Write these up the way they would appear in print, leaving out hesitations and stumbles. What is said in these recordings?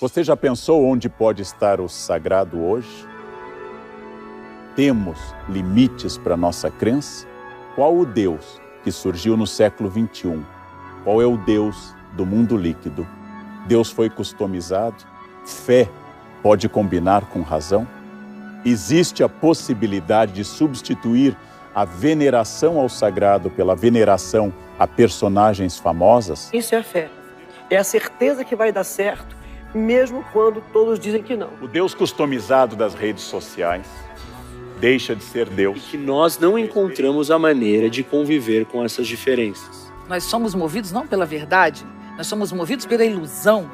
Você já pensou onde pode estar o sagrado hoje? Temos limites para nossa crença? Qual o Deus que surgiu no século XXI? Qual é o Deus do mundo líquido? Deus foi customizado? Fé pode combinar com razão? Existe a possibilidade de substituir a veneração ao sagrado pela veneração a personagens famosas? Isso é a fé. É a certeza que vai dar certo, mesmo quando todos dizem que não. O Deus customizado das redes sociais deixa de ser Deus. E que nós não encontramos a maneira de conviver com essas diferenças. Nós somos movidos não pela verdade, nós somos movidos pela ilusão.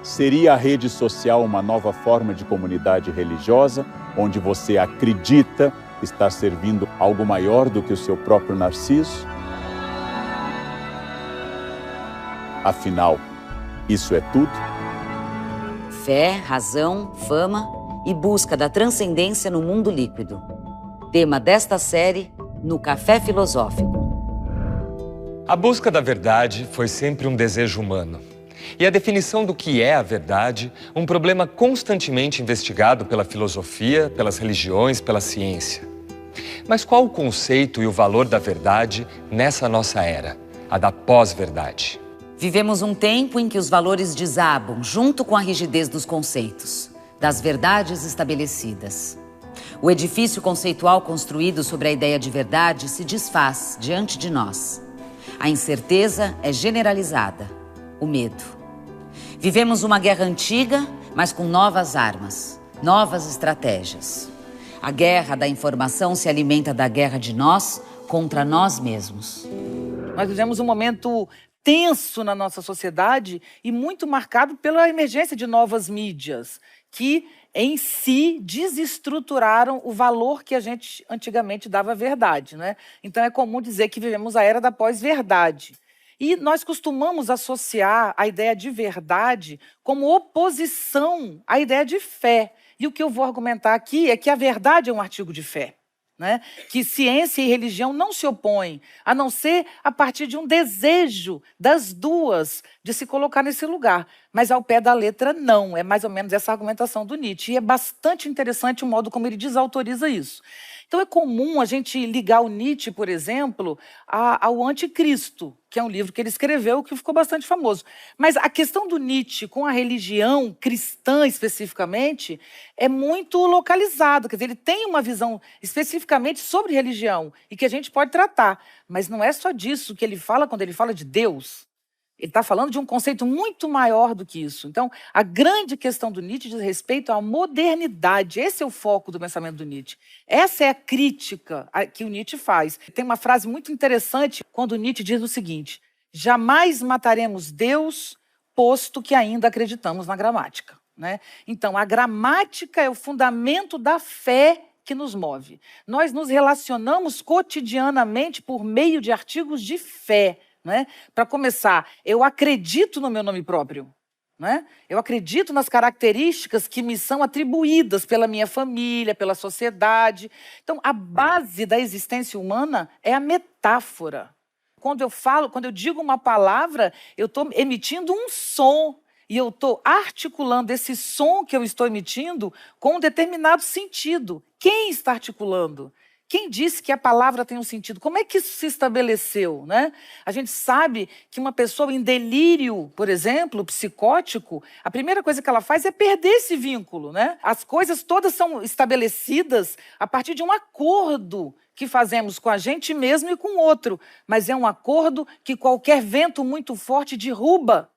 Seria a rede social uma nova forma de comunidade religiosa, onde você acredita estar servindo algo maior do que o seu próprio narciso? Afinal, isso é tudo? Fé, razão, fama e busca da transcendência no mundo líquido. Tema desta série no Café Filosófico. A busca da verdade foi sempre um desejo humano. E a definição do que é a verdade, um problema constantemente investigado pela filosofia, pelas religiões, pela ciência. Mas qual o conceito e o valor da verdade nessa nossa era, a da pós-verdade? Vivemos um tempo em que os valores desabam junto com a rigidez dos conceitos, das verdades estabelecidas. O edifício conceitual construído sobre a ideia de verdade se desfaz diante de nós. A incerteza é generalizada, o medo. Vivemos uma guerra antiga, mas com novas armas, novas estratégias. A guerra da informação se alimenta da guerra de nós contra nós mesmos. Nós vivemos um momento tenso na nossa sociedade e muito marcado pela emergência de novas mídias, que em si desestruturaram o valor que a gente antigamente dava à verdade, né? Então é comum dizer que vivemos a era da pós-verdade. E nós costumamos associar a ideia de verdade como oposição à ideia de fé. E o que eu vou argumentar aqui é que a verdade é um artigo de fé, né? Que ciência e religião não se opõem, a não ser a partir de um desejo das duas de se colocar nesse lugar. Mas ao pé da letra, não. É mais ou menos essa argumentação do Nietzsche. E é bastante interessante o modo como ele desautoriza isso. Então é comum a gente ligar o Nietzsche, por exemplo, ao Anticristo, que é um livro que ele escreveu que ficou bastante famoso. Mas a questão do Nietzsche com a religião cristã especificamente é muito localizada. Quer dizer, ele tem uma visão especificamente sobre religião e que a gente pode tratar. Mas não é só disso que ele fala quando ele fala de Deus. Ele está falando de um conceito muito maior do que isso. Então, a grande questão do Nietzsche diz respeito à modernidade. Esse é o foco do pensamento do Nietzsche. Essa é a crítica que o Nietzsche faz. Tem uma frase muito interessante quando o Nietzsche diz o seguinte: jamais mataremos Deus, posto que ainda acreditamos na gramática, né? Então, a gramática é o fundamento da fé que nos move. Nós nos relacionamos cotidianamente por meio de artigos de fé. Né? Para começar, eu acredito no meu nome próprio. Né? Eu acredito nas características que me são atribuídas pela minha família, pela sociedade. Então, a base da existência humana é a metáfora. Quando eu digo uma palavra, eu estou emitindo um som. E eu estou articulando esse som que eu estou emitindo com um determinado sentido. Quem está articulando? Quem disse que a palavra tem um sentido? Como é que isso se estabeleceu, né? A gente sabe que uma pessoa em delírio, por exemplo, psicótico, a primeira coisa que ela faz é perder esse vínculo, né? As coisas todas são estabelecidas a partir de um acordo que fazemos com a gente mesmo e com o outro. Mas é um acordo que qualquer vento muito forte derruba.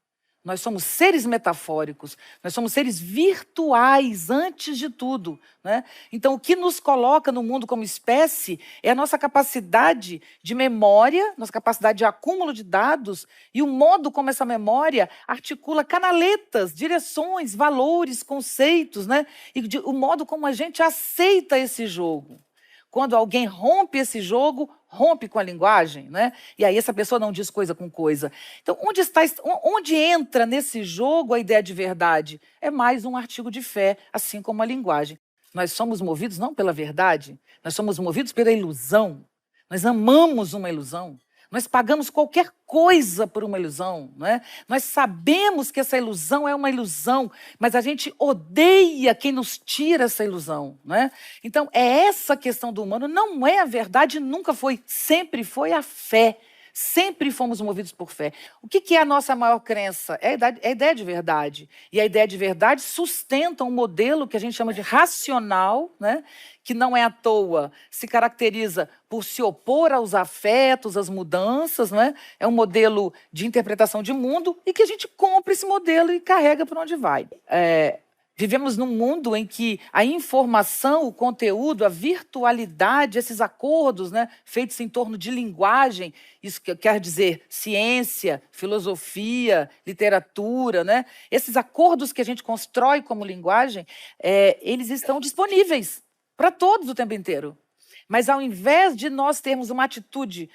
Nós somos seres metafóricos, nós somos seres virtuais antes de tudo, né? Então, o que nos coloca no mundo como espécie é a nossa capacidade de memória, nossa capacidade de acúmulo de dados e o modo como essa memória articula canaletas, direções, valores, conceitos, né? E o modo como a gente aceita esse jogo. Quando alguém rompe esse jogo, rompe com a linguagem, né? E aí essa pessoa não diz coisa com coisa. Então, onde entra nesse jogo a ideia de verdade? É mais um artigo de fé, assim como a linguagem. Nós somos movidos não pela verdade, nós somos movidos pela ilusão. Nós amamos uma ilusão. Nós pagamos qualquer coisa por uma ilusão, não é? Nós sabemos que essa ilusão é uma ilusão, mas a gente odeia quem nos tira essa ilusão, não é? Então, é essa questão do humano, não é a verdade, nunca foi, sempre foi a fé. Sempre fomos movidos por fé. O que é a nossa maior crença? É a ideia de verdade. E a ideia de verdade sustenta um modelo que a gente chama de racional, né? Que não é à toa, se caracteriza por se opor aos afetos, às mudanças, não é? É um modelo de interpretação de mundo e que a gente compra esse modelo e carrega para onde vai. Vivemos num mundo em que a informação, o conteúdo, a virtualidade, esses acordos, né, feitos em torno de linguagem, isso quer dizer ciência, filosofia, literatura, né, esses acordos que a gente constrói como linguagem, eles estão disponíveis para todos o tempo inteiro. Mas ao invés de nós termos uma atitude,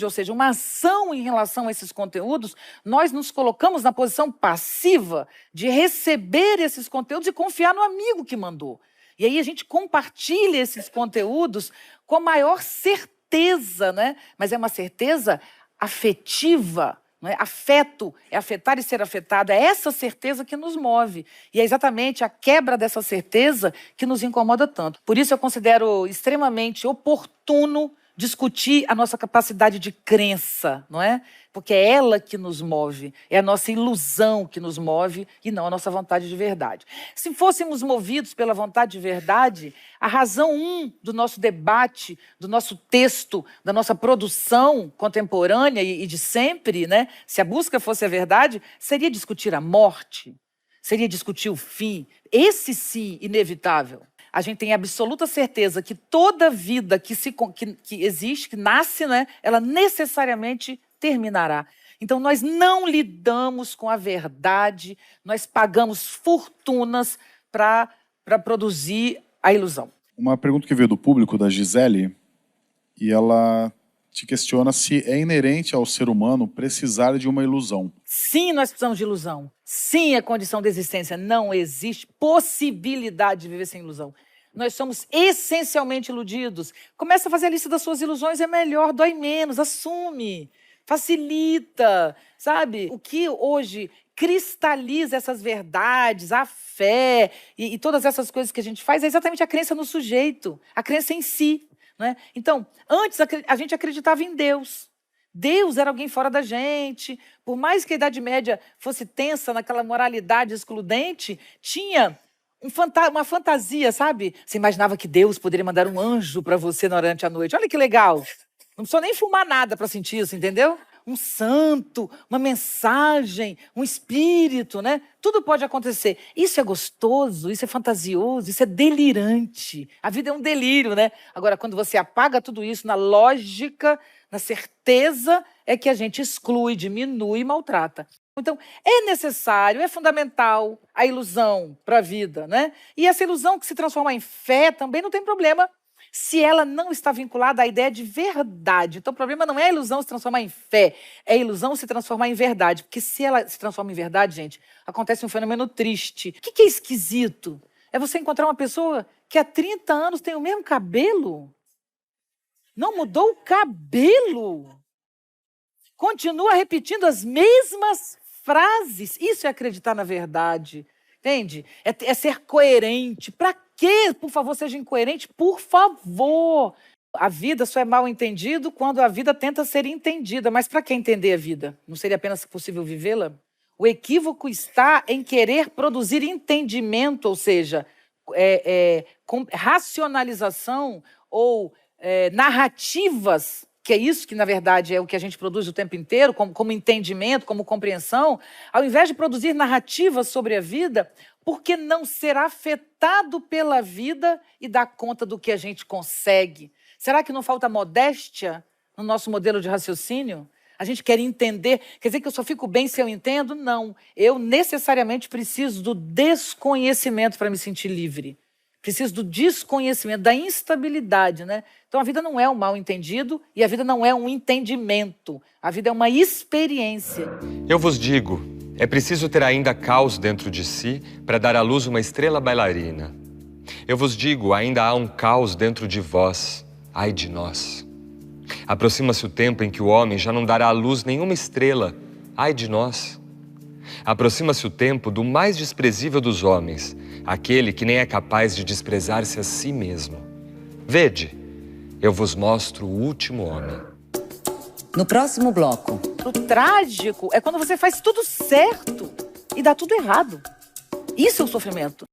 ou seja, uma ação em relação a esses conteúdos, nós nos colocamos na posição passiva de receber esses conteúdos e confiar no amigo que mandou. E aí a gente compartilha esses conteúdos com a maior certeza, né? Mas é uma certeza afetiva. Não é? Afeto é afetar e ser afetado. É essa certeza que nos move. E é exatamente a quebra dessa certeza que nos incomoda tanto. Por isso eu considero extremamente oportuno discutir a nossa capacidade de crença, não é? Porque é ela que nos move, é a nossa ilusão que nos move e não a nossa vontade de verdade. Se fôssemos movidos pela vontade de verdade, a razão do nosso debate, do nosso texto, da nossa produção contemporânea e de sempre, né? Se a busca fosse a verdade, seria discutir a morte, seria discutir o fim, esse sim, inevitável. A gente tem absoluta certeza que toda vida que existe, que nasce, né, ela necessariamente terminará. Então, nós não lidamos com a verdade, nós pagamos fortunas para produzir a ilusão. Uma pergunta que veio do público, da Gisele, e ela te questiona se é inerente ao ser humano precisar de uma ilusão. Sim, nós precisamos de ilusão. Sim, a condição de existência. Não existe possibilidade de viver sem ilusão. Nós somos essencialmente iludidos. Começa a fazer a lista das suas ilusões, é melhor, dói menos, assume, facilita, sabe? O que hoje cristaliza essas verdades, a fé e todas essas coisas que a gente faz é exatamente a crença no sujeito, a crença em si. Né? Então, antes a gente acreditava em Deus. Deus era alguém fora da gente. Por mais que a Idade Média fosse tensa naquela moralidade excludente, tinha uma fantasia, sabe? Você imaginava que Deus poderia mandar um anjo para você durante a noite. Olha que legal. Não precisou nem fumar nada para sentir isso, entendeu? Um santo, uma mensagem, um espírito, né? Tudo pode acontecer. Isso é gostoso, isso é fantasioso, isso é delirante. A vida é um delírio, né? Agora, quando você apaga tudo isso na lógica, na certeza, é que a gente exclui, diminui e maltrata. Então, é necessário, é fundamental a ilusão para a vida, né? E essa ilusão que se transforma em fé também não tem problema se ela não está vinculada à ideia de verdade. Então, o problema não é a ilusão se transformar em fé, é a ilusão se transformar em verdade. Porque se ela se transforma em verdade, gente, acontece um fenômeno triste. O que é esquisito? É você encontrar uma pessoa que há 30 anos tem o mesmo cabelo. Não mudou o cabelo. Continua repetindo as mesmas frases. Isso é acreditar na verdade, entende? É ser coerente. Para quê? Por favor, seja incoerente, por favor. A vida só é mal entendido quando a vida tenta ser entendida. Mas para que entender a vida? Não seria apenas possível vivê-la? O equívoco está em querer produzir entendimento, ou seja, racionalização ou narrativas, que é isso que, na verdade, é o que a gente produz o tempo inteiro, como entendimento, como compreensão, ao invés de produzir narrativas sobre a vida, por que não ser afetado pela vida e dar conta do que a gente consegue? Será que não falta modéstia no nosso modelo de raciocínio? A gente quer entender, quer dizer que eu só fico bem se eu entendo? Não, eu necessariamente preciso do desconhecimento para me sentir livre. Preciso do desconhecimento, da instabilidade, né? Então, a vida não é um mal entendido e a vida não é um entendimento. A vida é uma experiência. Eu vos digo, é preciso ter ainda caos dentro de si para dar à luz uma estrela bailarina. Eu vos digo, ainda há um caos dentro de vós, ai de nós. Aproxima-se o tempo em que o homem já não dará à luz nenhuma estrela. Ai de nós! Aproxima-se o tempo do mais desprezível dos homens, aquele que nem é capaz de desprezar-se a si mesmo. Vede, eu vos mostro o último homem. No próximo bloco. O trágico é quando você faz tudo certo e dá tudo errado. Isso é o sofrimento.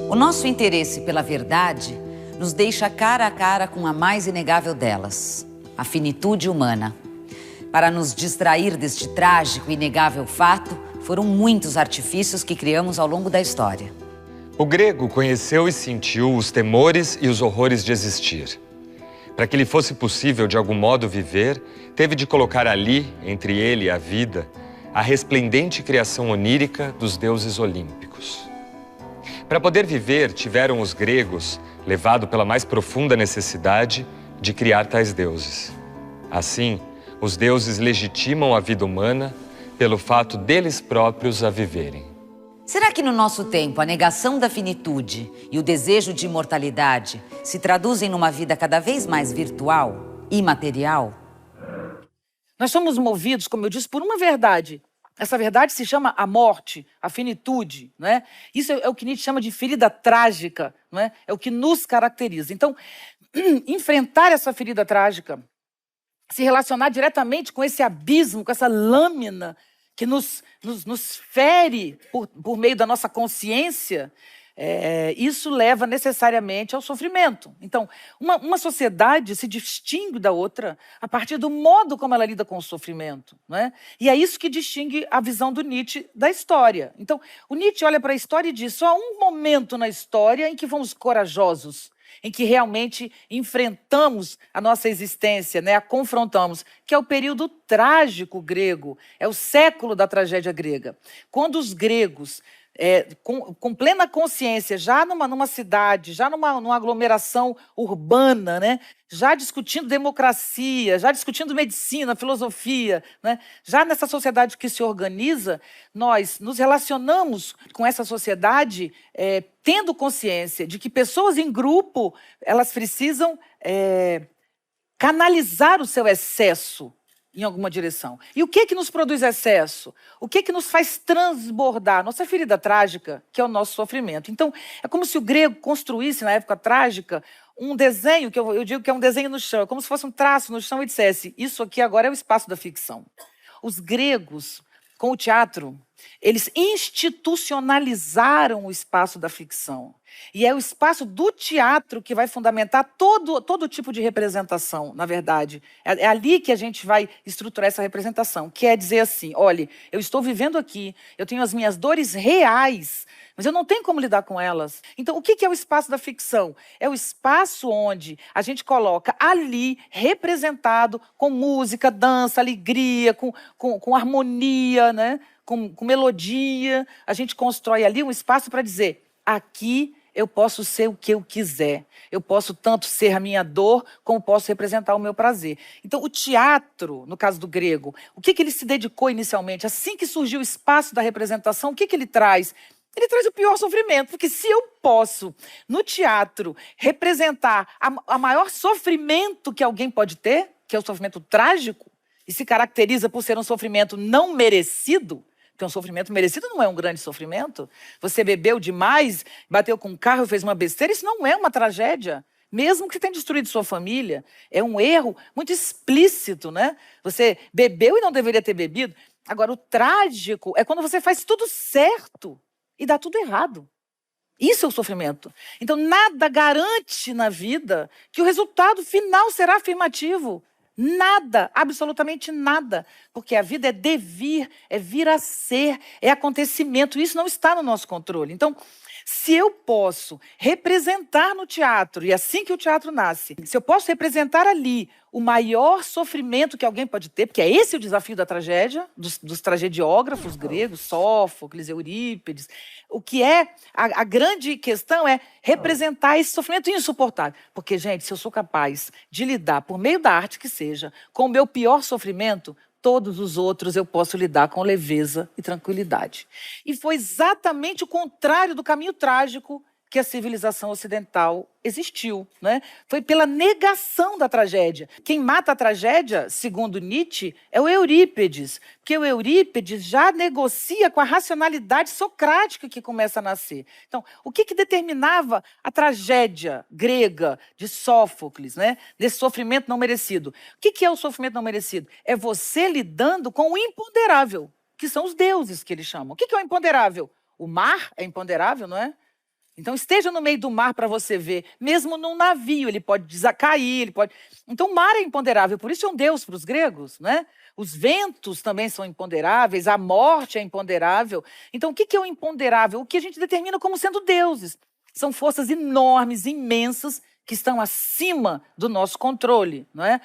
O nosso interesse pela verdade nos deixa cara a cara com a mais inegável delas, a finitude humana. Para nos distrair deste trágico e inegável fato, foram muitos artifícios que criamos ao longo da história. O grego conheceu e sentiu os temores e os horrores de existir. Para que lhe fosse possível de algum modo viver, teve de colocar ali, entre ele e a vida, a resplendente criação onírica dos deuses olímpicos. Para poder viver, tiveram os gregos, levado pela mais profunda necessidade, de criar tais deuses. Assim, os deuses legitimam a vida humana pelo fato deles próprios a viverem. Será que no nosso tempo a negação da finitude e o desejo de imortalidade se traduzem numa vida cada vez mais virtual, imaterial? Nós somos movidos, como eu disse, por uma verdade. Essa verdade se chama a morte, a finitude, não é? Isso é o que Nietzsche chama de ferida trágica, não é? É o que nos caracteriza. Então, enfrentar essa ferida trágica, se relacionar diretamente com esse abismo, com essa lâmina que nos fere por meio da nossa consciência, isso leva necessariamente ao sofrimento. Então, uma sociedade se distingue da outra a partir do modo como ela lida com o sofrimento, não é? E é isso que distingue a visão do Nietzsche da história. Então, o Nietzsche olha para a história e diz: só há um momento na história em que fomos corajosos, em que realmente enfrentamos a nossa existência, né, a confrontamos, que é o período trágico grego, é o século da tragédia grega. Quando os gregos, com plena consciência, já numa cidade, já numa aglomeração urbana, né, já discutindo democracia, já discutindo medicina, filosofia, né, já nessa sociedade que se organiza, nós nos relacionamos com essa sociedade tendo consciência de que pessoas em grupo, elas precisam canalizar o seu excesso em alguma direção. E o que nos produz excesso? O que nos faz transbordar? Nossa ferida trágica, que é o nosso sofrimento. Então, é como se o grego construísse, na época trágica, um desenho, que eu digo que é um desenho no chão, é como se fosse um traço no chão e dissesse: isso aqui agora é o espaço da ficção. Os gregos, com o teatro, eles institucionalizaram o espaço da ficção. E é o espaço do teatro que vai fundamentar todo tipo de representação, na verdade. É ali que a gente vai estruturar essa representação, que é dizer assim: olha, eu estou vivendo aqui, eu tenho as minhas dores reais, mas eu não tenho como lidar com elas. Então, o que é o espaço da ficção? É o espaço onde a gente coloca ali, representado, com música, dança, alegria, com harmonia, né? com melodia. A gente constrói ali um espaço para dizer: aqui eu posso ser o que eu quiser. Eu posso tanto ser a minha dor, como posso representar o meu prazer. Então, o teatro, no caso do grego, o que ele se dedicou inicialmente? Assim que surgiu o espaço da representação, o que ele traz? Ele traz o pior sofrimento, porque se eu posso, no teatro, representar a maior sofrimento que alguém pode ter, que é o sofrimento trágico, e se caracteriza por ser um sofrimento não merecido, porque um sofrimento merecido não é um grande sofrimento. Você bebeu demais, bateu com um carro, fez uma besteira, isso não é uma tragédia. Mesmo que tenha destruído sua família, é um erro muito explícito, né? Você bebeu e não deveria ter bebido. Agora, o trágico é quando você faz tudo certo e dá tudo errado. Isso é o sofrimento. Então, nada garante na vida que o resultado final será afirmativo. Nada, absolutamente nada, porque a vida é devir, é vir a ser, é acontecimento, isso não está no nosso controle. Então, se eu posso representar no teatro, e assim que o teatro nasce, se eu posso representar ali o maior sofrimento que alguém pode ter, porque é esse o desafio da tragédia, dos tragediógrafos gregos, Sófocles, Eurípides, o que é a grande questão é representar esse sofrimento insuportável. Porque, gente, se eu sou capaz de lidar, por meio da arte que seja, com o meu pior sofrimento, todos os outros eu posso lidar com leveza e tranquilidade. E foi exatamente o contrário do caminho trágico que a civilização ocidental existiu, né? Foi pela negação da tragédia. Quem mata a tragédia, segundo Nietzsche, é o Eurípides, porque o Eurípides já negocia com a racionalidade socrática que começa a nascer. Então, o que determinava a tragédia grega de Sófocles, né? Desse sofrimento não merecido? O que é o sofrimento não merecido? É você lidando com o imponderável, que são os deuses que ele chama. O que é o imponderável? O mar é imponderável, não é? Então, esteja no meio do mar para você ver. Mesmo num navio, ele pode cair, ele pode... Então, o mar é imponderável, por isso é um deus para os gregos, né? Os ventos também são imponderáveis, a morte é imponderável. Então, o que é o imponderável? O que a gente determina como sendo deuses. São forças enormes, imensas, que estão acima do nosso controle, não é?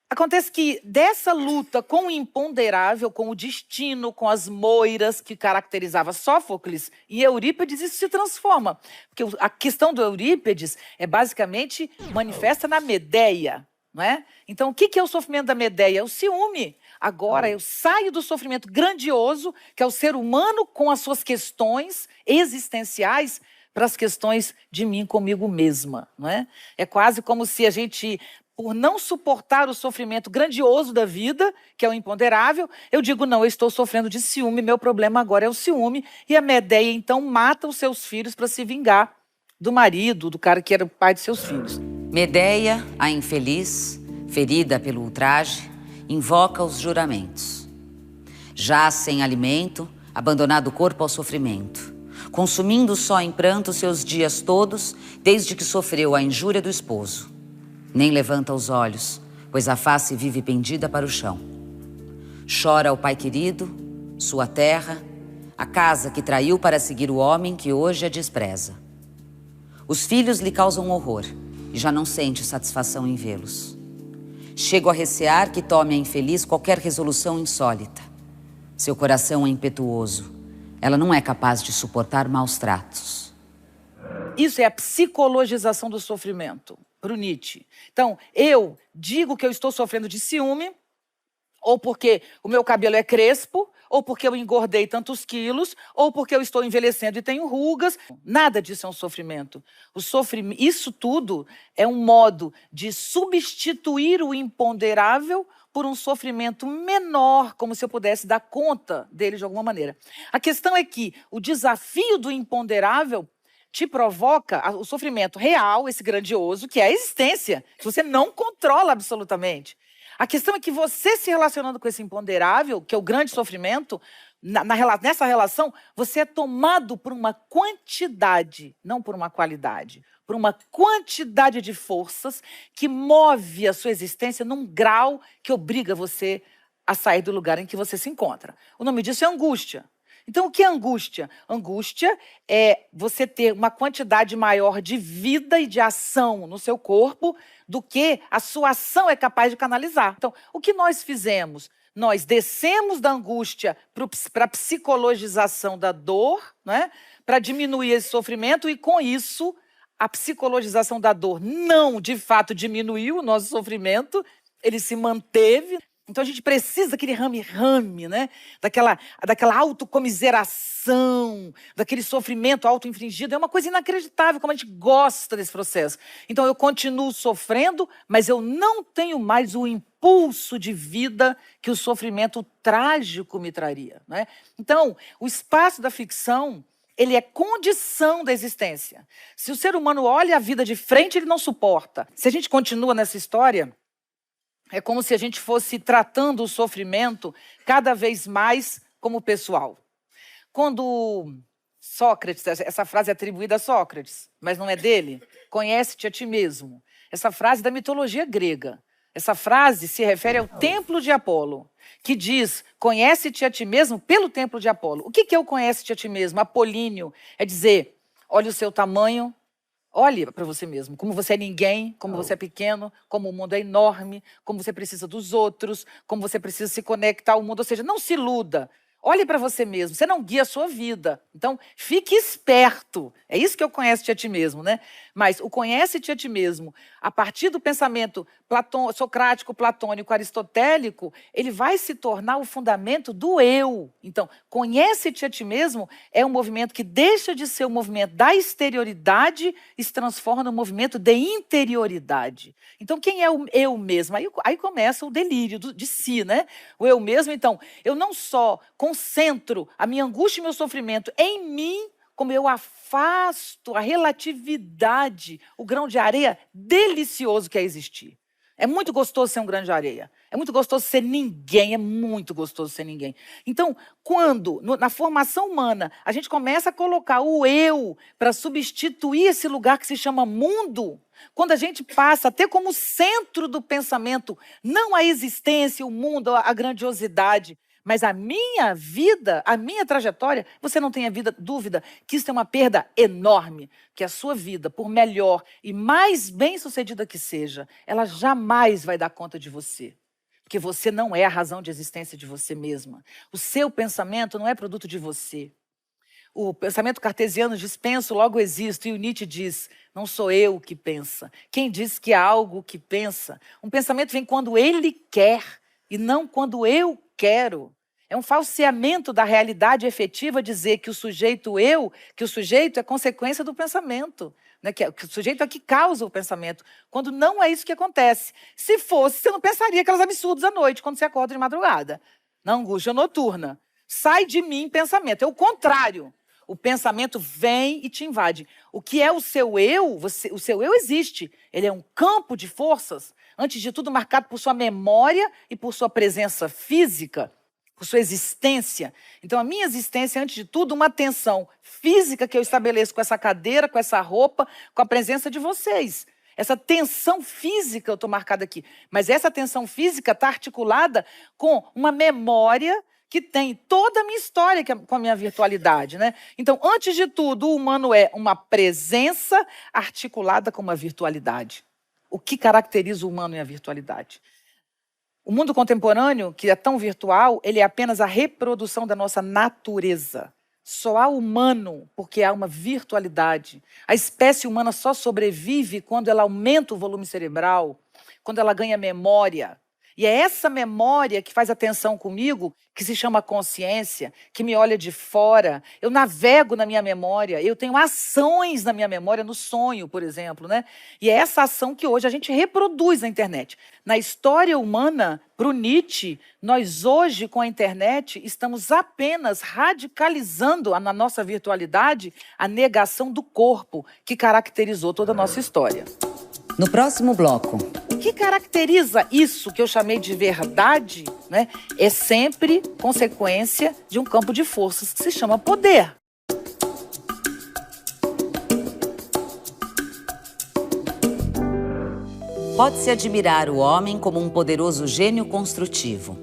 Acontece que dessa luta com o imponderável, com o destino, com as moiras que caracterizava Sófocles e Eurípides, isso se transforma. Porque a questão do Eurípides é basicamente manifesta na Medeia, não é? Então, o que é o sofrimento da Medeia? É o ciúme. Agora eu saio do sofrimento grandioso, que é o ser humano com as suas questões existenciais, para as questões de mim comigo mesma, não é? É quase como se a gente, por não suportar o sofrimento grandioso da vida, que é o imponderável, eu digo, não, eu estou sofrendo de ciúme, meu problema agora é o ciúme, e a Medeia, então, mata os seus filhos para se vingar do marido, do cara que era o pai de seus filhos. Medeia, a infeliz, ferida pelo ultraje, invoca os juramentos. Já sem alimento, abandonado o corpo ao sofrimento, consumindo só em pranto seus dias todos, desde que sofreu a injúria do esposo. Nem levanta os olhos, pois a face vive pendida para o chão. Chora o pai querido, sua terra, a casa que traiu para seguir o homem que hoje a despreza. Os filhos lhe causam horror e já não sente satisfação em vê-los. Chego a recear que tome a infeliz qualquer resolução insólita. Seu coração é impetuoso. Ela não é capaz de suportar maus tratos. Isso é a psicologização do sofrimento, para o Nietzsche. Então, eu digo que eu estou sofrendo de ciúme, ou porque o meu cabelo é crespo, ou porque eu engordei tantos quilos, ou porque eu estou envelhecendo e tenho rugas. Nada disso é um sofrimento. Isso tudo é um modo de substituir o imponderável por um sofrimento menor, como se eu pudesse dar conta dele de alguma maneira. A questão é que o desafio do imponderável te provoca o sofrimento real, esse grandioso, que é a existência, que você não controla absolutamente. A questão é que você se relacionando com esse imponderável, que é o grande sofrimento, nessa relação, você é tomado por uma quantidade, não por uma qualidade, por uma quantidade de forças que move a sua existência num grau que obriga você a sair do lugar em que você se encontra. O nome disso é angústia. Então, o que é angústia? Angústia é você ter uma quantidade maior de vida e de ação no seu corpo do que a sua ação é capaz de canalizar. Então, o que nós fizemos? Nós descemos da angústia para a psicologização da dor, né? Para diminuir esse sofrimento e, com isso, a psicologização da dor não, de fato, diminuiu o nosso sofrimento, ele se manteve. Então, a gente precisa daquele rame-rame, né? Daquela autocomiseração, daquele sofrimento auto-infligido. É uma coisa inacreditável como a gente gosta desse processo. Então, eu continuo sofrendo, mas eu não tenho mais o impulso de vida que o sofrimento trágico me traria, né? Então, o espaço da ficção, ele é condição da existência. Se o ser humano olha a vida de frente, ele não suporta. Se a gente continua nessa história, é como se a gente fosse tratando o sofrimento cada vez mais como pessoal. Quando Sócrates, essa frase é atribuída a Sócrates, mas não é dele, conhece-te a ti mesmo. Essa frase é da mitologia grega. Essa frase se refere ao templo de Apolo, que diz, conhece-te a ti mesmo pelo templo de Apolo. O que é o conhece-te a ti mesmo? Apolíneo é dizer, olha o seu tamanho, olhe para você mesmo, como você é ninguém, como você é pequeno, como o mundo é enorme, como você precisa dos outros, como você precisa se conectar ao mundo. Ou seja, não se iluda. Olhe para você mesmo, você não guia a sua vida. Então, fique esperto. É isso que eu conheço-te a ti mesmo, né? Mas o conhece-te a ti mesmo, a partir do pensamento socrático, platônico, aristotélico, ele vai se tornar o fundamento do eu. Então, conhece-te a ti mesmo é um movimento que deixa de ser um movimento da exterioridade e se transforma num movimento de interioridade. Então, quem é o eu mesmo? Aí começa o delírio de si, né? O eu mesmo, então, eu não só concentro a minha angústia e meu sofrimento em mim, como eu afasto a relatividade, o grão de areia delicioso que é existir. É muito gostoso ser um grão de areia. É muito gostoso ser ninguém, é muito gostoso ser ninguém. Então, quando, na formação humana, a gente começa a colocar o eu para substituir esse lugar que se chama mundo, quando a gente passa a ter como centro do pensamento não a existência, o mundo, a grandiosidade, mas a minha vida, a minha trajetória, você não tenha dúvida que isso é uma perda enorme, que a sua vida, por melhor e mais bem-sucedida que seja, ela jamais vai dar conta de você. Porque você não é a razão de existência de você mesma. O seu pensamento não é produto de você. O pensamento cartesiano diz, penso, logo existo. E o Nietzsche diz, não sou eu que pensa. Quem diz que há algo que pensa? Um pensamento vem quando ele quer e não quando eu quero. É um falseamento da realidade efetiva dizer que o sujeito é consequência do pensamento. Né? Que o sujeito é que causa o pensamento, quando não é isso que acontece. Se fosse, você não pensaria aqueles absurdos à noite, quando você acorda de madrugada, na angústia noturna. Sai de mim pensamento, é o contrário. O pensamento vem e te invade. O que é o seu eu? O seu eu existe. Ele é um campo de forças, antes de tudo marcado por sua memória e por sua presença física, por sua existência. Então, a minha existência é, antes de tudo, uma tensão física que eu estabeleço com essa cadeira, com essa roupa, com a presença de vocês. Essa tensão física eu estou marcada aqui. Mas essa tensão física está articulada com uma memória que tem toda a minha história com a minha virtualidade, né? Então, antes de tudo, o humano é uma presença articulada com uma virtualidade. O que caracteriza o humano é a virtualidade. O mundo contemporâneo, que é tão virtual, ele é apenas a reprodução da nossa natureza. Só há humano porque há uma virtualidade. A espécie humana só sobrevive quando ela aumenta o volume cerebral, quando ela ganha memória. E é essa memória que faz a tensão comigo, que se chama consciência, que me olha de fora. Eu navego na minha memória, eu tenho ações na minha memória, no sonho, por exemplo, né? E é essa ação que hoje a gente reproduz na internet. Na história humana, para o Nietzsche, nós hoje, com a internet, estamos apenas radicalizando na nossa virtualidade a negação do corpo, que caracterizou toda a nossa história. No próximo bloco... O que caracteriza isso que eu chamei de verdade, né, é sempre consequência de um campo de forças que se chama poder. Pode-se admirar o homem como um poderoso gênio construtivo,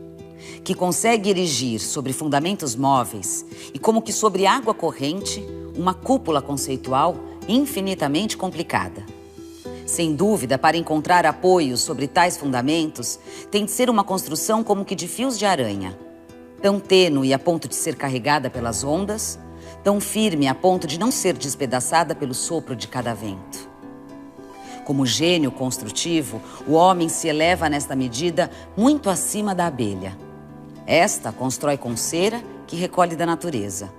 que consegue erigir sobre fundamentos móveis e como que sobre água corrente uma cúpula conceitual infinitamente complicada. Sem dúvida, para encontrar apoio sobre tais fundamentos, tem de ser uma construção como que de fios de aranha, tão tênue a ponto de ser carregada pelas ondas, tão firme a ponto de não ser despedaçada pelo sopro de cada vento. Como gênio construtivo, o homem se eleva nesta medida muito acima da abelha. Esta constrói com cera que recolhe da natureza.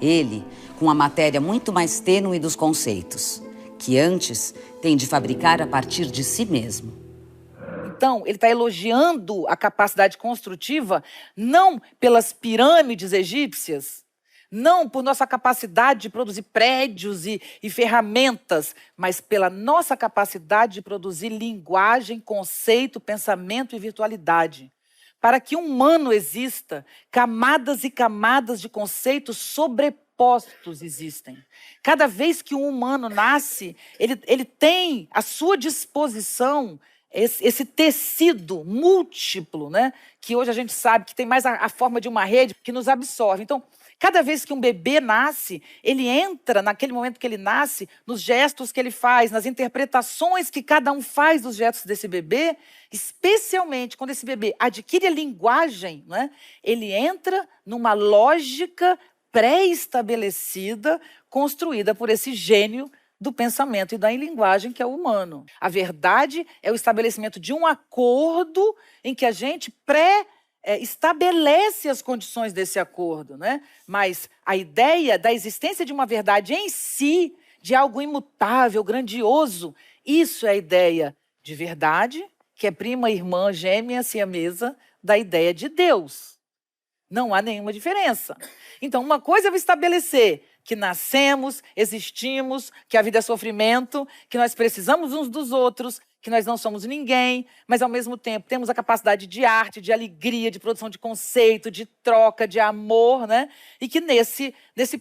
Ele, com a matéria muito mais tênue dos conceitos, que antes tem de fabricar a partir de si mesmo. Então, ele está elogiando a capacidade construtiva não pelas pirâmides egípcias, não por nossa capacidade de produzir prédios e ferramentas, mas pela nossa capacidade de produzir linguagem, conceito, pensamento e virtualidade. Para que um humano exista, camadas e camadas de conceitos sobrepostos existem. Cada vez que um humano nasce, ele tem à sua disposição esse tecido múltiplo, né? Que hoje a gente sabe que tem mais a forma de uma rede que nos absorve. Então, Cada vez que um bebê nasce, ele entra, naquele momento que ele nasce, nos gestos que ele faz, nas interpretações que cada um faz dos gestos desse bebê, especialmente quando esse bebê adquire a linguagem, né, ele entra numa lógica pré-estabelecida, construída por esse gênio do pensamento e da linguagem, que é o humano. A verdade é o estabelecimento de um acordo em que a gente estabelece as condições desse acordo, né? Mas a ideia da existência de uma verdade em si, de algo imutável, grandioso, isso é a ideia de verdade, que é prima, irmã, gêmea, siamesa da ideia de Deus. Não há nenhuma diferença. Então, uma coisa é estabelecer que nascemos, existimos, que a vida é sofrimento, que nós precisamos uns dos outros, que nós não somos ninguém, mas, ao mesmo tempo, temos a capacidade de arte, de alegria, de produção de conceito, de troca, de amor, né? E que nesse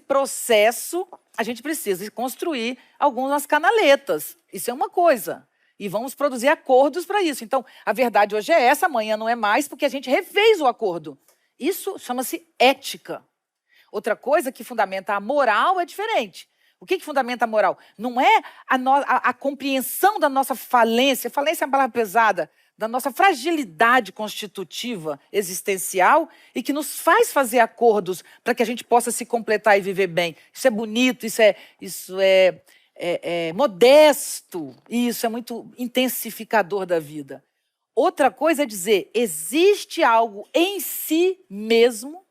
processo a gente precisa construir algumas canaletas. Isso é uma coisa. E vamos produzir acordos para isso. Então, a verdade hoje é essa, amanhã não é mais, porque a gente refez o acordo. Isso chama-se ética. Outra coisa que fundamenta a moral é diferente. O que fundamenta a moral? Não é a compreensão da nossa falência, falência é uma palavra pesada, da nossa fragilidade constitutiva, existencial, e que nos faz fazer acordos para que a gente possa se completar e viver bem. Isso é bonito, isso é modesto, e isso é muito intensificador da vida. Outra coisa é dizer, existe algo em si mesmo,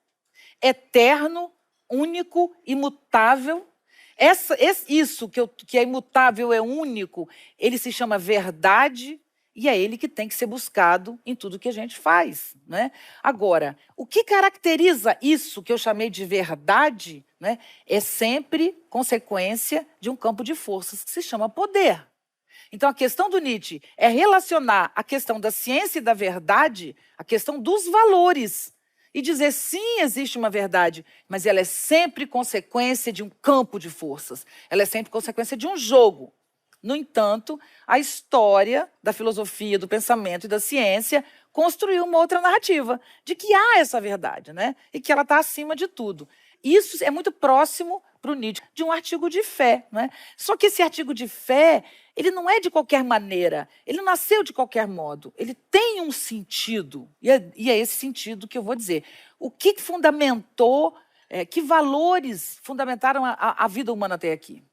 eterno, único, imutável. Isso que é imutável, é único, ele se chama verdade e é ele que tem que ser buscado em tudo que a gente faz, né? Agora, o que caracteriza isso que eu chamei de verdade, né, é sempre consequência de um campo de forças que se chama poder. Então, a questão do Nietzsche é relacionar a questão da ciência e da verdade à questão dos valores. E dizer, sim, existe uma verdade, mas ela é sempre consequência de um campo de forças. Ela é sempre consequência de um jogo. No entanto, a história da filosofia, do pensamento e da ciência construiu uma outra narrativa de que há essa verdade, né? E que ela está acima de tudo. Isso é muito próximo para o Nietzsche de um artigo de fé, né? Só que esse artigo de fé, ele não é de qualquer maneira, ele não nasceu de qualquer modo, ele tem um sentido, e é esse sentido que eu vou dizer. O que fundamentou, que valores fundamentaram a vida humana até aqui?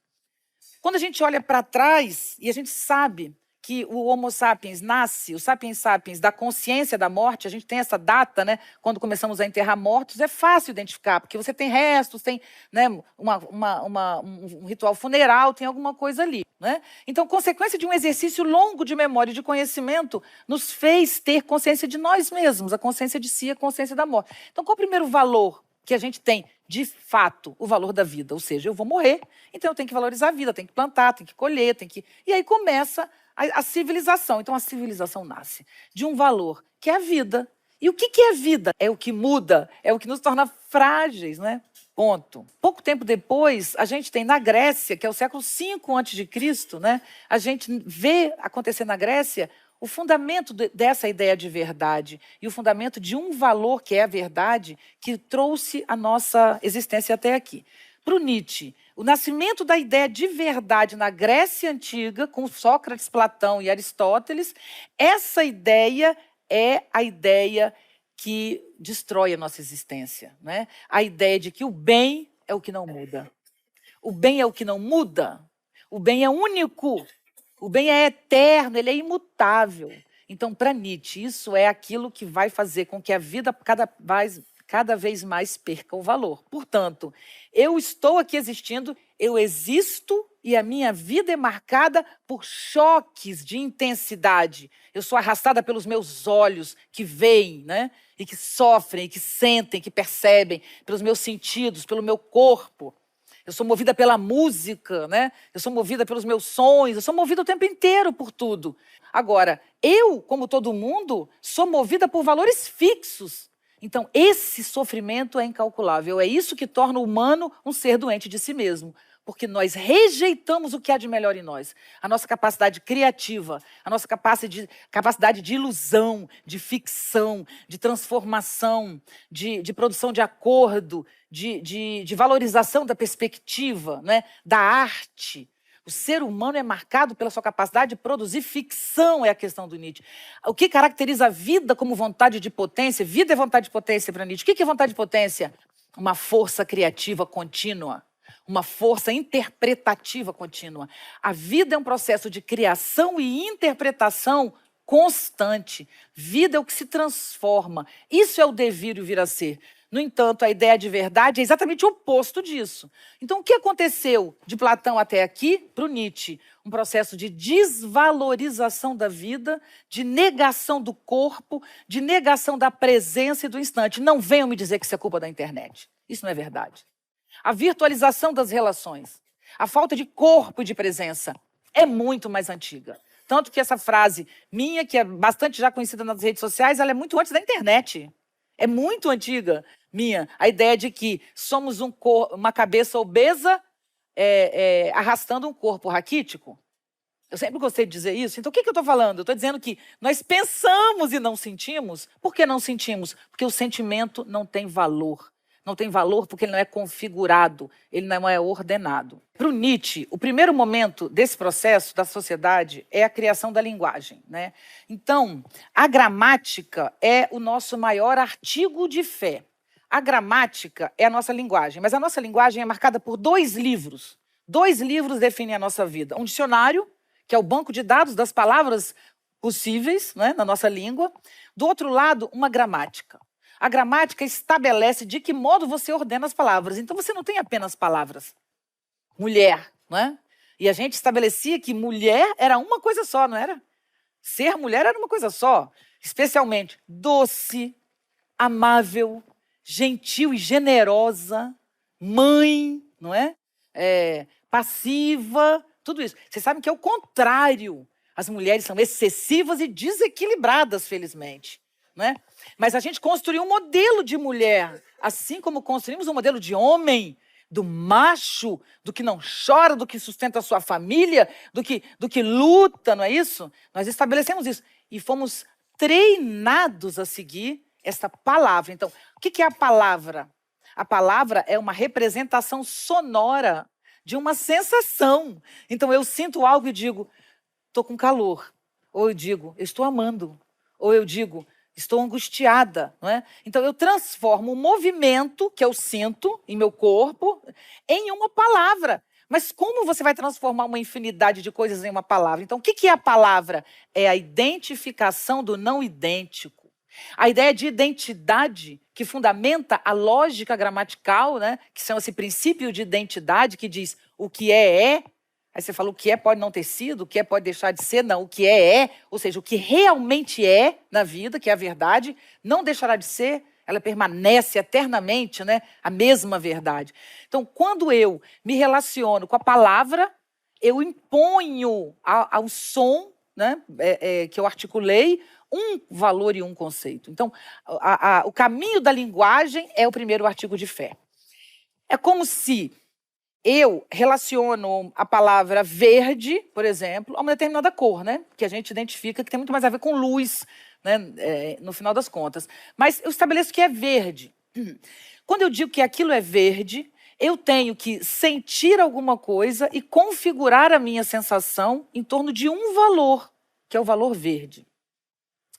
Quando a gente olha para trás e a gente sabe que o Homo sapiens nasce, o sapiens sapiens, da consciência da morte, a gente tem essa data, né, quando começamos a enterrar mortos, é fácil identificar, porque você tem restos, tem, né, um ritual funeral, tem alguma coisa ali, né? Então, consequência de um exercício longo de memória e de conhecimento, nos fez ter consciência de nós mesmos, a consciência de si, a consciência da morte. Então, qual é o primeiro valor que a gente tem, de fato, o valor da vida? Ou seja, eu vou morrer, então eu tenho que valorizar a vida, eu tenho que plantar, tenho que colher, E aí começa a civilização. Então, a civilização nasce de um valor, que é a vida. E o que é a vida? É o que muda, é o que nos torna frágeis, né? Ponto. Pouco tempo depois, a gente tem na Grécia, que é o século V a.C., né? A gente vê acontecer na Grécia o fundamento dessa ideia de verdade e o fundamento de um valor, que é a verdade, que trouxe a nossa existência até aqui. Para o Nietzsche, o nascimento da ideia de verdade na Grécia Antiga, com Sócrates, Platão e Aristóteles, essa ideia é a ideia que destrói a nossa existência, né? A ideia de que o bem é o que não muda. O bem é o que não muda. O bem é único. O bem é eterno, ele é imutável. Então, para Nietzsche, isso é aquilo que vai fazer com que a vida cada vez mais perca o valor. Portanto, eu estou aqui existindo, eu existo e a minha vida é marcada por choques de intensidade. Eu sou arrastada pelos meus olhos que veem, né? E que sofrem, e que sentem, que percebem, pelos meus sentidos, pelo meu corpo. Eu sou movida pela música, né? Eu sou movida pelos meus sonhos, eu sou movida o tempo inteiro por tudo. Agora, eu, como todo mundo, sou movida por valores fixos. Então, esse sofrimento é incalculável. É isso que torna o humano um ser doente de si mesmo. porque nós rejeitamos o que há de melhor em nós. A nossa capacidade criativa, a nossa capacidade de ilusão, de ficção, de transformação, de produção de acordo, de valorização da perspectiva, né? Da arte. O ser humano é marcado pela sua capacidade de produzir ficção, é a questão do Nietzsche. O que caracteriza a vida como vontade de potência? Vida é vontade de potência para Nietzsche. O que é vontade de potência? Uma força criativa contínua, uma força interpretativa contínua. A vida é um processo de criação e interpretação constante. Vida é o que se transforma. Isso é o devir e o vir a ser. No entanto, a ideia de verdade é exatamente o oposto disso. Então, o que aconteceu de Platão até aqui para o Nietzsche? Um processo de desvalorização da vida, de negação do corpo, de negação da presença e do instante. Não venham me dizer que isso é culpa da internet. Isso não é verdade. A virtualização das relações, a falta de corpo e de presença é muito mais antiga. Tanto que essa frase minha, que é bastante já conhecida nas redes sociais, ela é muito antes da internet. É muito antiga, minha. A ideia de que somos uma cabeça obesa arrastando um corpo raquítico. Eu sempre gostei de dizer isso. Então, o que eu estou falando? Eu estou dizendo que nós pensamos e não sentimos. Por que não sentimos? Porque o sentimento não tem valor. Não tem valor porque ele não é configurado, ele não é ordenado. Para o Nietzsche, o primeiro momento desse processo da sociedade é a criação da linguagem, né? Então, a gramática é o nosso maior artigo de fé. A gramática é a nossa linguagem, mas a nossa linguagem é marcada por 2 livros. 2 livros definem a nossa vida. Um dicionário, que é o banco de dados das palavras possíveis, né, na nossa língua. Do outro lado, uma gramática. A gramática estabelece de que modo você ordena as palavras. Então, você não tem apenas palavras. Mulher, não é? E a gente estabelecia que mulher era uma coisa só, não era? Ser mulher era uma coisa só. Especialmente doce, amável, gentil e generosa, mãe, não é? Passiva, tudo isso. Vocês sabem que é o contrário. As mulheres são excessivas e desequilibradas, felizmente. Né? Mas a gente construiu um modelo de mulher, assim como construímos um modelo de homem, do macho, do que não chora, do que sustenta a sua família, do que luta, não é isso? Nós estabelecemos isso e fomos treinados a seguir essa palavra. Então, o que é a palavra? A palavra é uma representação sonora de uma sensação. Então, eu sinto algo e digo, estou com calor. Ou eu digo, eu estou amando. Ou eu digo, estou angustiada, não é? Então, eu transformo o movimento que eu sinto em meu corpo em uma palavra. Mas como você vai transformar uma infinidade de coisas em uma palavra? Então, o que é a palavra? É a identificação do não idêntico. A ideia de identidade que fundamenta a lógica gramatical, né? Que são esse princípio de identidade que diz o que é. Aí você fala, o que é pode não ter sido, o que é pode deixar de ser, não, o que é, ou seja, o que realmente é na vida, que é a verdade, não deixará de ser, ela permanece eternamente, né, a mesma verdade. Então, quando eu me relaciono com a palavra, eu imponho ao som, né, que eu articulei, um valor e um conceito. Então, o caminho da linguagem é o primeiro artigo de fé. É como se eu relaciono a palavra verde, por exemplo, a uma determinada cor, né? Que a gente identifica que tem muito mais a ver com luz, né? No final das contas. Mas eu estabeleço que é verde. Quando eu digo que aquilo é verde, eu tenho que sentir alguma coisa e configurar a minha sensação em torno de um valor, que é o valor verde.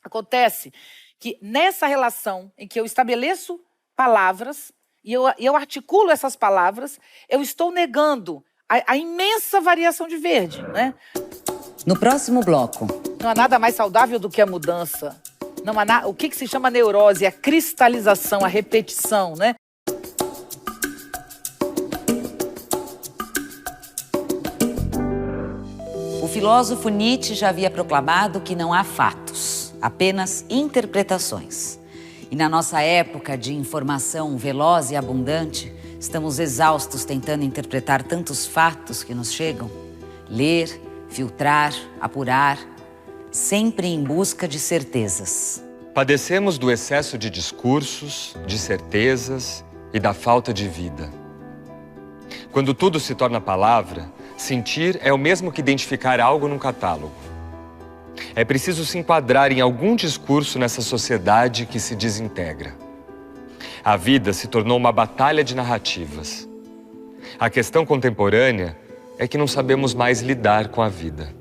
Acontece que nessa relação em que eu estabeleço palavras, e eu articulo essas palavras, eu estou negando a imensa variação de verde, né? No próximo bloco. Não há nada mais saudável do que a mudança. Não há o que se chama neurose? A cristalização, a repetição, né? O filósofo Nietzsche já havia proclamado que não há fatos, apenas interpretações. E na nossa época de informação veloz e abundante, estamos exaustos tentando interpretar tantos fatos que nos chegam. Ler, filtrar, apurar, sempre em busca de certezas. Padecemos do excesso de discursos, de certezas e da falta de vida. Quando tudo se torna palavra, sentir é o mesmo que identificar algo num catálogo. É preciso se enquadrar em algum discurso nessa sociedade que se desintegra. A vida se tornou uma batalha de narrativas. A questão contemporânea é que não sabemos mais lidar com a vida.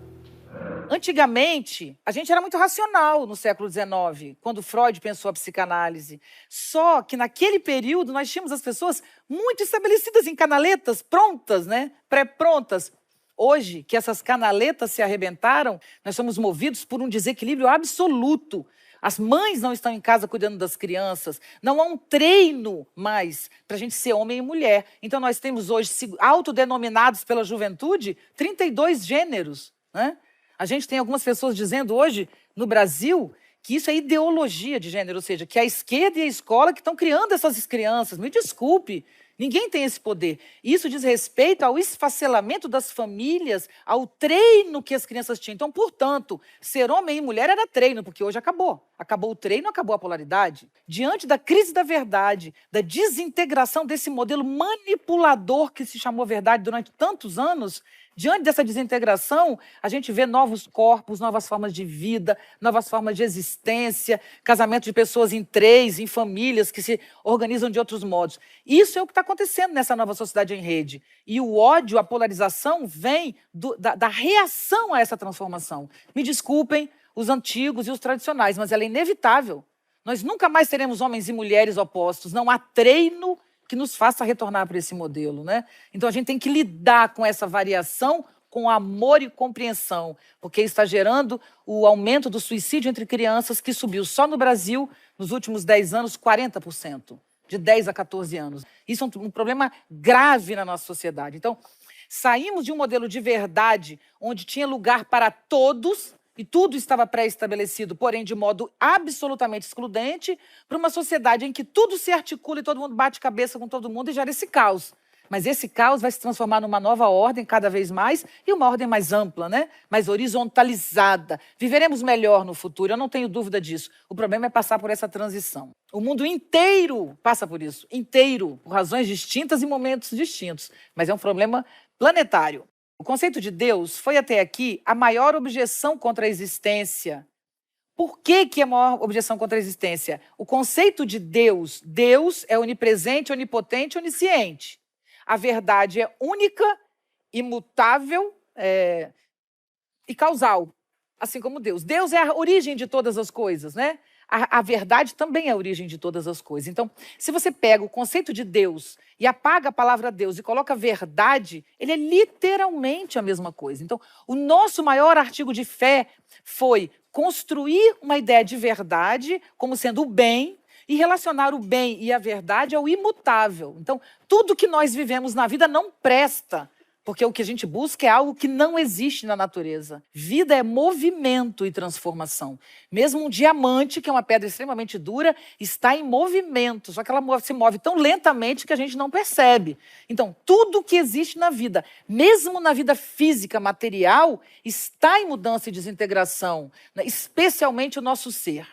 Antigamente, a gente era muito racional no século XIX, quando Freud pensou a psicanálise. Só que naquele período nós tínhamos as pessoas muito estabelecidas em canaletas prontas, né? Pré-prontas. Hoje, que essas canaletas se arrebentaram, nós somos movidos por um desequilíbrio absoluto. As mães não estão em casa cuidando das crianças. Não há um treino mais para a gente ser homem e mulher. Então, nós temos hoje, autodenominados pela juventude, 32 gêneros, né? A gente tem algumas pessoas dizendo hoje, no Brasil, que isso é ideologia de gênero, ou seja, que a esquerda e a escola que estão criando essas crianças. Me desculpe, ninguém tem esse poder. Isso diz respeito ao esfacelamento das famílias, ao treino que as crianças tinham. Então, portanto, ser homem e mulher era treino, porque hoje acabou. Acabou o treino, acabou a polaridade. Diante da crise da verdade, da desintegração desse modelo manipulador que se chamou verdade durante tantos anos, diante dessa desintegração, a gente vê novos corpos, novas formas de vida, novas formas de existência, casamento de pessoas em três, em famílias que se organizam de outros modos. Isso é o que está acontecendo nessa nova sociedade em rede. E o ódio, a polarização, vem da reação a essa transformação. Me desculpem os antigos e os tradicionais, mas ela é inevitável. Nós nunca mais teremos homens e mulheres opostos. Não há treino que nos faça retornar para esse modelo, né? Então, a gente tem que lidar com essa variação com amor e compreensão, porque está gerando o aumento do suicídio entre crianças, que subiu só no Brasil, nos últimos 10 anos, 40%, de 10 a 14 anos. Isso é um problema grave na nossa sociedade. Então, saímos de um modelo de verdade, onde tinha lugar para todos, e tudo estava pré-estabelecido, porém de modo absolutamente excludente, para uma sociedade em que tudo se articula e todo mundo bate cabeça com todo mundo e gera esse caos. Mas esse caos vai se transformar numa nova ordem cada vez mais, e uma ordem mais ampla, né? Mais horizontalizada. Viveremos melhor no futuro, eu não tenho dúvida disso. O problema é passar por essa transição. O mundo inteiro passa por isso, inteiro, por razões distintas e momentos distintos. Mas é um problema planetário. O conceito de Deus foi até aqui a maior objeção contra a existência. Por que é a maior objeção contra a existência? O conceito de Deus, Deus é onipresente, onipotente, onisciente. A verdade é única, imutável e causal, assim como Deus. Deus é a origem de todas as coisas, né? A verdade também é a origem de todas as coisas. Então, se você pega o conceito de Deus e apaga a palavra Deus e coloca verdade, ele é literalmente a mesma coisa. Então, o nosso maior artigo de fé foi construir uma ideia de verdade como sendo o bem e relacionar o bem e a verdade ao imutável. Então, tudo que nós vivemos na vida não presta, porque o que a gente busca é algo que não existe na natureza. Vida é movimento e transformação. Mesmo um diamante, que é uma pedra extremamente dura, está em movimento, só que ela se move tão lentamente que a gente não percebe. Então, tudo que existe na vida, mesmo na vida física, material, está em mudança e desintegração, né? Especialmente o nosso ser.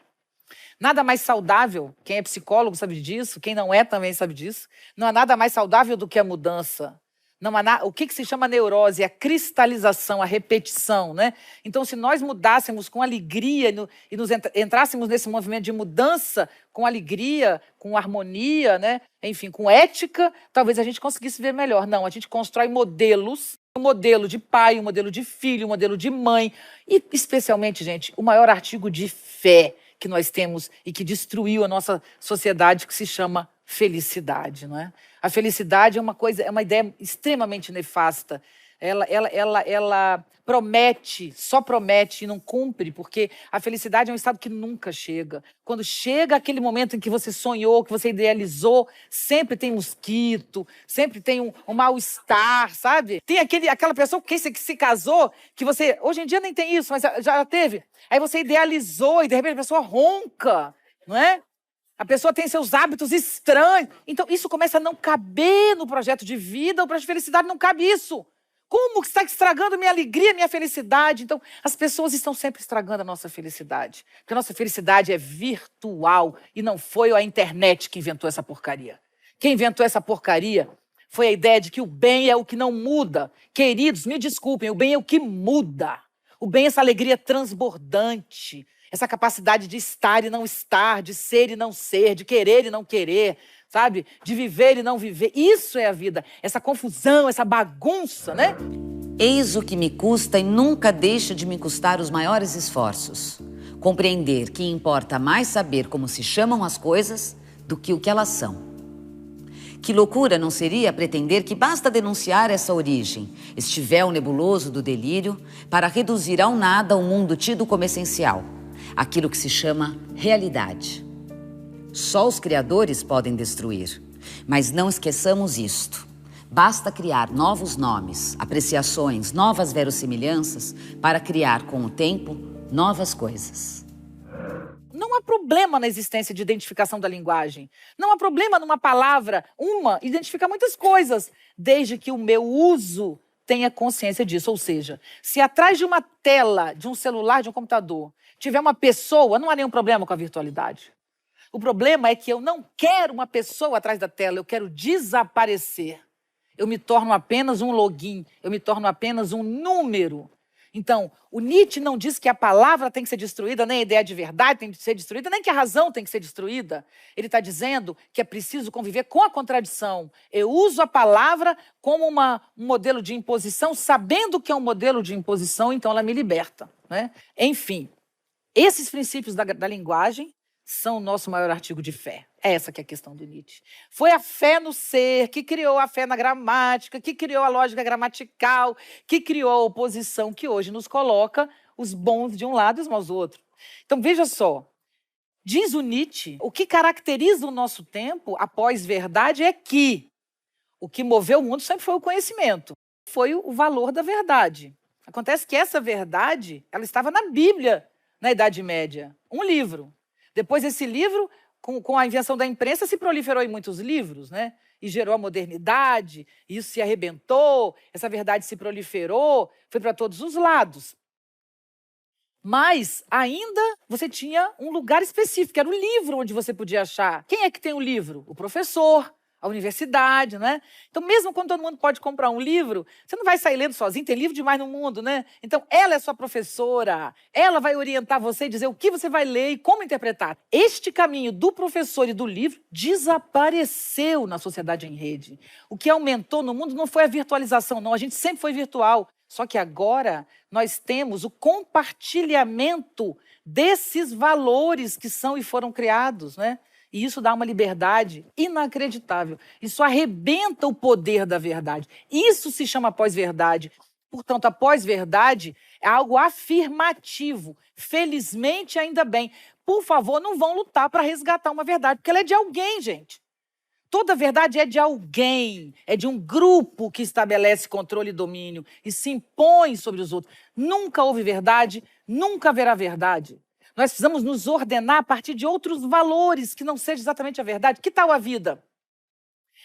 Nada mais saudável, quem é psicólogo sabe disso, quem não é também sabe disso, não há nada mais saudável do que a mudança. Não há o que se chama neurose? É a cristalização, a repetição, né? Então, se nós mudássemos com alegria e nos entrássemos nesse movimento de mudança com alegria, com harmonia, né? Enfim, com ética, talvez a gente conseguisse ver melhor. Não, a gente constrói modelos, um modelo de pai, um modelo de filho, um modelo de mãe e, especialmente, gente, o maior artigo de fé que nós temos e que destruiu a nossa sociedade, que se chama felicidade, não é? A felicidade é uma coisa, é uma ideia extremamente nefasta. Ela promete, só promete e não cumpre, porque a felicidade é um estado que nunca chega. Quando chega aquele momento em que você sonhou, que você idealizou, sempre tem mosquito, sempre tem um mal-estar, sabe? Tem aquela pessoa que se casou, que você, hoje em dia nem tem isso, mas já teve. Aí você idealizou e de repente a pessoa ronca, não é? A pessoa tem seus hábitos estranhos. Então, isso começa a não caber no projeto de vida, o projeto de felicidade não cabe isso. Como que está estragando minha alegria, minha felicidade? Então, as pessoas estão sempre estragando a nossa felicidade. Porque a nossa felicidade é virtual e não foi a internet que inventou essa porcaria. Quem inventou essa porcaria Foi a ideia de que o bem é o que não muda. Queridos, me desculpem, o bem é o que muda. O bem é essa alegria transbordante, essa capacidade de estar e não estar, de ser e não ser, de querer e não querer, sabe? De viver e não viver. Isso é a vida, essa confusão, essa bagunça, né? Eis o que me custa e nunca deixa de me custar os maiores esforços. Compreender que importa mais saber como se chamam as coisas do que o que elas são. Que loucura não seria pretender que basta denunciar essa origem, este véu nebuloso do delírio, para reduzir ao nada o mundo tido como essencial, aquilo que se chama realidade. Só os criadores podem destruir, mas não esqueçamos isto. Basta criar novos nomes, apreciações, novas verossimilhanças para criar, com o tempo, novas coisas. Não há problema na existência de identificação da linguagem. Não há problema numa palavra, identificar muitas coisas, desde que o meu uso tenha consciência disso. Ou seja, se atrás de uma tela, de um celular, de um computador, tiver uma pessoa, não há nenhum problema com a virtualidade. O problema é que eu não quero uma pessoa atrás da tela, eu quero desaparecer. Eu me torno apenas um login, eu me torno apenas um número. Então, o Nietzsche não diz que a palavra tem que ser destruída, nem a ideia de verdade tem que ser destruída, nem que a razão tem que ser destruída. Ele está dizendo que é preciso conviver com a contradição. Eu uso a palavra como um modelo de imposição, sabendo que é um modelo de imposição, então ela me liberta, né? Enfim, esses princípios da linguagem são o nosso maior artigo de fé. É essa que é a questão do Nietzsche. Foi a fé no ser que criou a fé na gramática, que criou a lógica gramatical, que criou a oposição que hoje nos coloca os bons de um lado e os maus do outro. Então, veja só, diz o Nietzsche, o que caracteriza o nosso tempo, a pós-verdade, é que o que moveu o mundo sempre foi o conhecimento, foi o valor da verdade. Acontece que essa verdade, ela estava na Bíblia, na Idade Média, um livro. Depois esse livro, com a invenção da imprensa, se proliferou em muitos livros, né? E gerou a modernidade, e isso se arrebentou, essa verdade se proliferou, foi para todos os lados. Mas ainda você tinha um lugar específico, era o livro onde você podia achar. Quem é que tem o livro? O professor, a universidade, né? Então, mesmo quando todo mundo pode comprar um livro, você não vai sair lendo sozinho, tem livro demais no mundo, né? Então, ela é sua professora, ela vai orientar você e dizer o que você vai ler e como interpretar. Este caminho do professor e do livro desapareceu na sociedade em rede. O que aumentou no mundo não foi a virtualização, não. A gente sempre foi virtual. Só que agora nós temos o compartilhamento desses valores que são e foram criados, né? E isso dá uma liberdade inacreditável. Isso arrebenta o poder da verdade. Isso se chama pós-verdade. Portanto, a pós-verdade é algo afirmativo. Felizmente, ainda bem. Por favor, não vão lutar para resgatar uma verdade, porque ela é de alguém, gente. Toda verdade é de alguém, é de um grupo que estabelece controle e domínio e se impõe sobre os outros. Nunca houve verdade, nunca haverá verdade. Nós precisamos nos ordenar a partir de outros valores que não seja exatamente a verdade. Que tal a vida?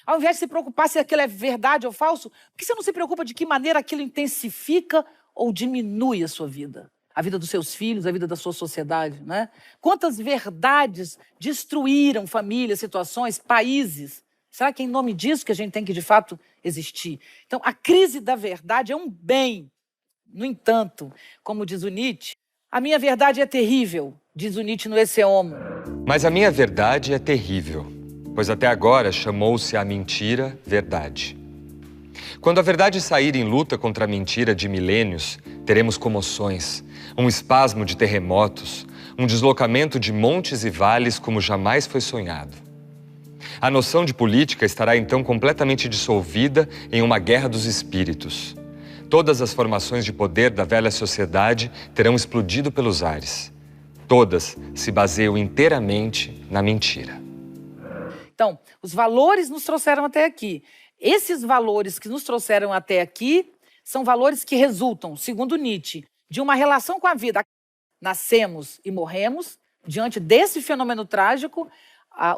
Ao invés de se preocupar se aquilo é verdade ou falso, por que você não se preocupa de que maneira aquilo intensifica ou diminui a sua vida? A vida dos seus filhos, a vida da sua sociedade, né? Quantas verdades destruíram famílias, situações, países? Será que é em nome disso que a gente tem que, de fato, existir? Então, a crise da verdade é um bem. No entanto, como diz o Nietzsche, a minha verdade é terrível, diz o Nietzsche no Esse Homo. Mas a minha verdade é terrível, pois até agora chamou-se a mentira verdade. Quando a verdade sair em luta contra a mentira de milênios, teremos comoções, um espasmo de terremotos, um deslocamento de montes e vales como jamais foi sonhado. A noção de política estará então completamente dissolvida em uma guerra dos espíritos. Todas as formações de poder da velha sociedade terão explodido pelos ares. Todas se baseiam inteiramente na mentira. Então, os valores nos trouxeram até aqui. Esses valores que nos trouxeram até aqui são valores que resultam, segundo Nietzsche, de uma relação com a vida. Nascemos e morremos. Diante desse fenômeno trágico,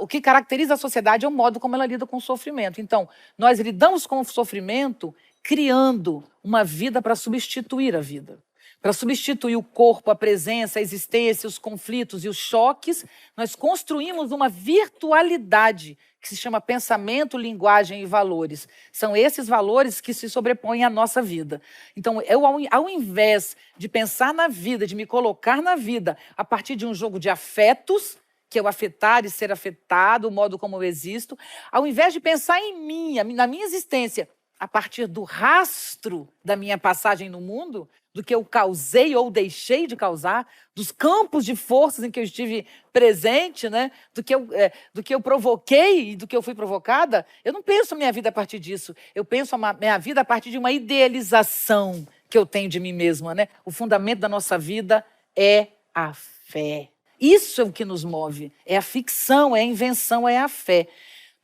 o que caracteriza a sociedade é o modo como ela lida com o sofrimento. Então, nós lidamos com o sofrimento criando uma vida para substituir a vida. Para substituir o corpo, a presença, a existência, os conflitos e os choques, nós construímos uma virtualidade que se chama pensamento, linguagem e valores. São esses valores que se sobrepõem à nossa vida. Então, eu, ao invés de pensar na vida, de me colocar na vida a partir de um jogo de afetos, que é o afetar e ser afetado, o modo como eu existo, ao invés de pensar em mim, na minha existência, a partir do rastro da minha passagem no mundo, do que eu causei ou deixei de causar, dos campos de forças em que eu estive presente, né? do que eu provoquei e do que eu fui provocada, eu não penso a minha vida a partir disso. Eu penso a minha vida a partir de uma idealização que eu tenho de mim mesma. Né? O fundamento da nossa vida é a fé. Isso é o que nos move. É a ficção, é a invenção, é a fé.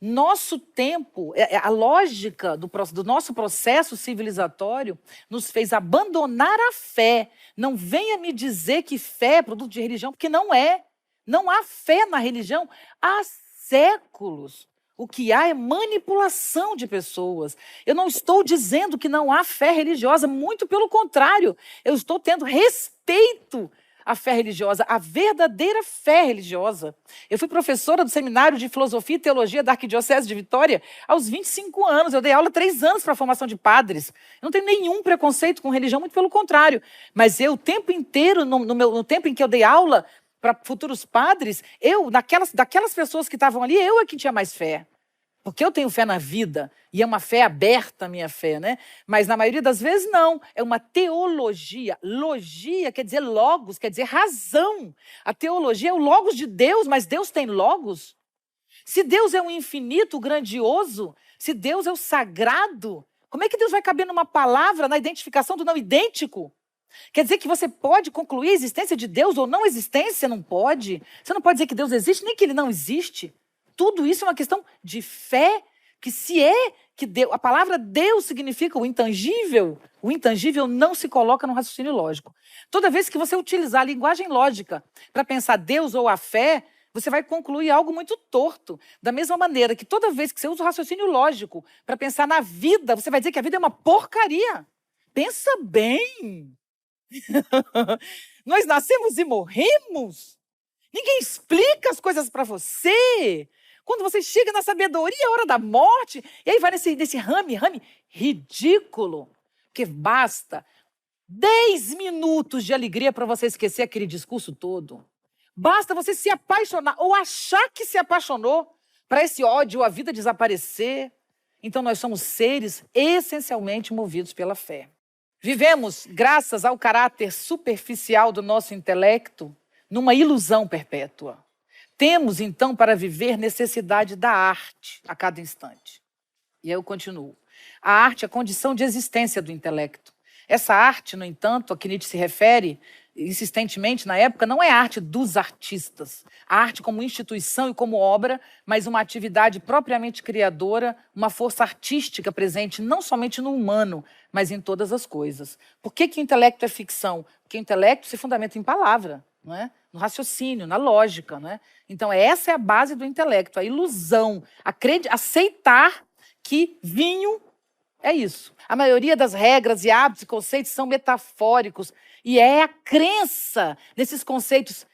Nosso tempo, a lógica do nosso processo civilizatório nos fez abandonar a fé. Não venha me dizer que fé é produto de religião, porque não é. Não há fé na religião há séculos. O que há é manipulação de pessoas. Eu não estou dizendo que não há fé religiosa, muito pelo contrário. Eu estou tendo respeito à fé religiosa, a verdadeira fé religiosa. Eu fui professora do Seminário de Filosofia e Teologia da Arquidiocese de Vitória aos 25 anos. Eu dei aula 3 anos para a formação de padres. Eu não tenho nenhum preconceito com religião, muito pelo contrário. Mas eu, o tempo inteiro, no tempo em que eu dei aula para futuros padres, daquelas pessoas que estavam ali, eu é que tinha mais fé. Porque eu tenho fé na vida, e é uma fé aberta a minha fé, né? Mas na maioria das vezes não, é uma teologia. Logia quer dizer logos, quer dizer razão. A teologia é o logos de Deus, mas Deus tem logos? Se Deus é o infinito, o grandioso, se Deus é o sagrado, como é que Deus vai caber numa palavra na identificação do não idêntico? Quer dizer que você pode concluir a existência de Deus ou não existência? Não pode. Você não pode dizer que Deus existe, nem que ele não existe. Tudo isso é uma questão de fé, que se é que Deus, a palavra Deus significa o intangível não se coloca no raciocínio lógico. Toda vez que você utilizar a linguagem lógica para pensar Deus ou a fé, você vai concluir algo muito torto. Da mesma maneira que toda vez que você usa o raciocínio lógico para pensar na vida, você vai dizer que a vida é uma porcaria. Pensa bem. Nós nascemos e morremos. Ninguém explica as coisas para você. Quando você chega na sabedoria, é a hora da morte. E aí vai nesse rame ridículo. Porque basta 10 minutos de alegria para você esquecer aquele discurso todo. Basta você se apaixonar ou achar que se apaixonou para esse ódio, a vida desaparecer. Então nós somos seres essencialmente movidos pela fé. Vivemos, graças ao caráter superficial do nosso intelecto, numa ilusão perpétua. Temos, então, para viver, necessidade da arte a cada instante. E aí eu continuo. A arte é a condição de existência do intelecto. Essa arte, no entanto, a que Nietzsche se refere insistentemente na época, não é a arte dos artistas. A arte como instituição e como obra, mas uma atividade propriamente criadora, uma força artística presente não somente no humano, mas em todas as coisas. Por que o intelecto é ficção? Porque o intelecto se fundamenta em palavra, não é? No raciocínio, na lógica. Não é? Então, essa é a base do intelecto, a ilusão, aceitar que vinho é isso. A maioria das regras e hábitos e conceitos são metafóricos, e é a crença nesses conceitos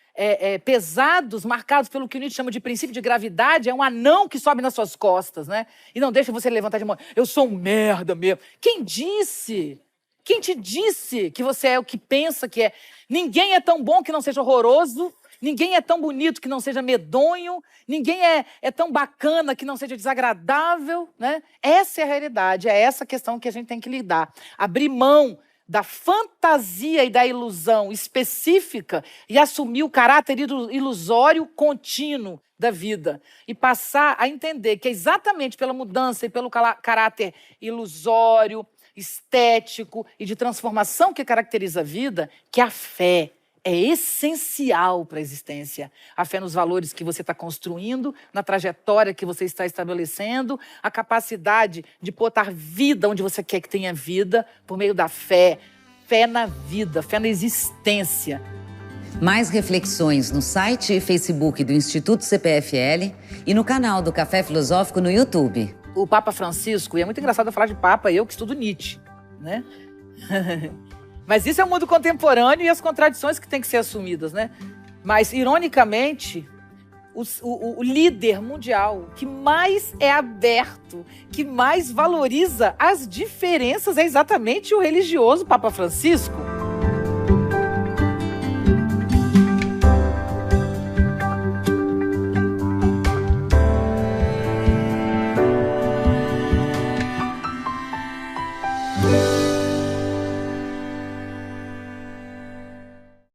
pesados, marcados pelo que o Nietzsche chama de princípio de gravidade, é um anão que sobe nas suas costas, né? E não deixa você levantar de mão. Eu sou um merda mesmo. Quem disse? Quem te disse que você é o que pensa que é? Ninguém é tão bom que não seja horroroso, ninguém é tão bonito que não seja medonho, ninguém é tão bacana que não seja desagradável, né? Essa é a realidade, é essa questão que a gente tem que lidar. Abrir mão da fantasia e da ilusão específica e assumir o caráter ilusório contínuo da vida. E passar a entender que é exatamente pela mudança e pelo caráter ilusório, estético e de transformação que caracteriza a vida, que a fé é essencial para a existência. A fé nos valores que você está construindo, na trajetória que você está estabelecendo, a capacidade de botar vida onde você quer que tenha vida, por meio da fé. Fé na vida, fé na existência. Mais reflexões no site e Facebook do Instituto CPFL e no canal do Café Filosófico no YouTube. o Papa Francisco, e é muito engraçado falar de Papa, eu que estudo Nietzsche, né? Mas isso é o mundo contemporâneo e as contradições que têm que ser assumidas, né? Mas, ironicamente, o líder mundial que mais é aberto, que mais valoriza as diferenças é exatamente o religioso Papa Francisco.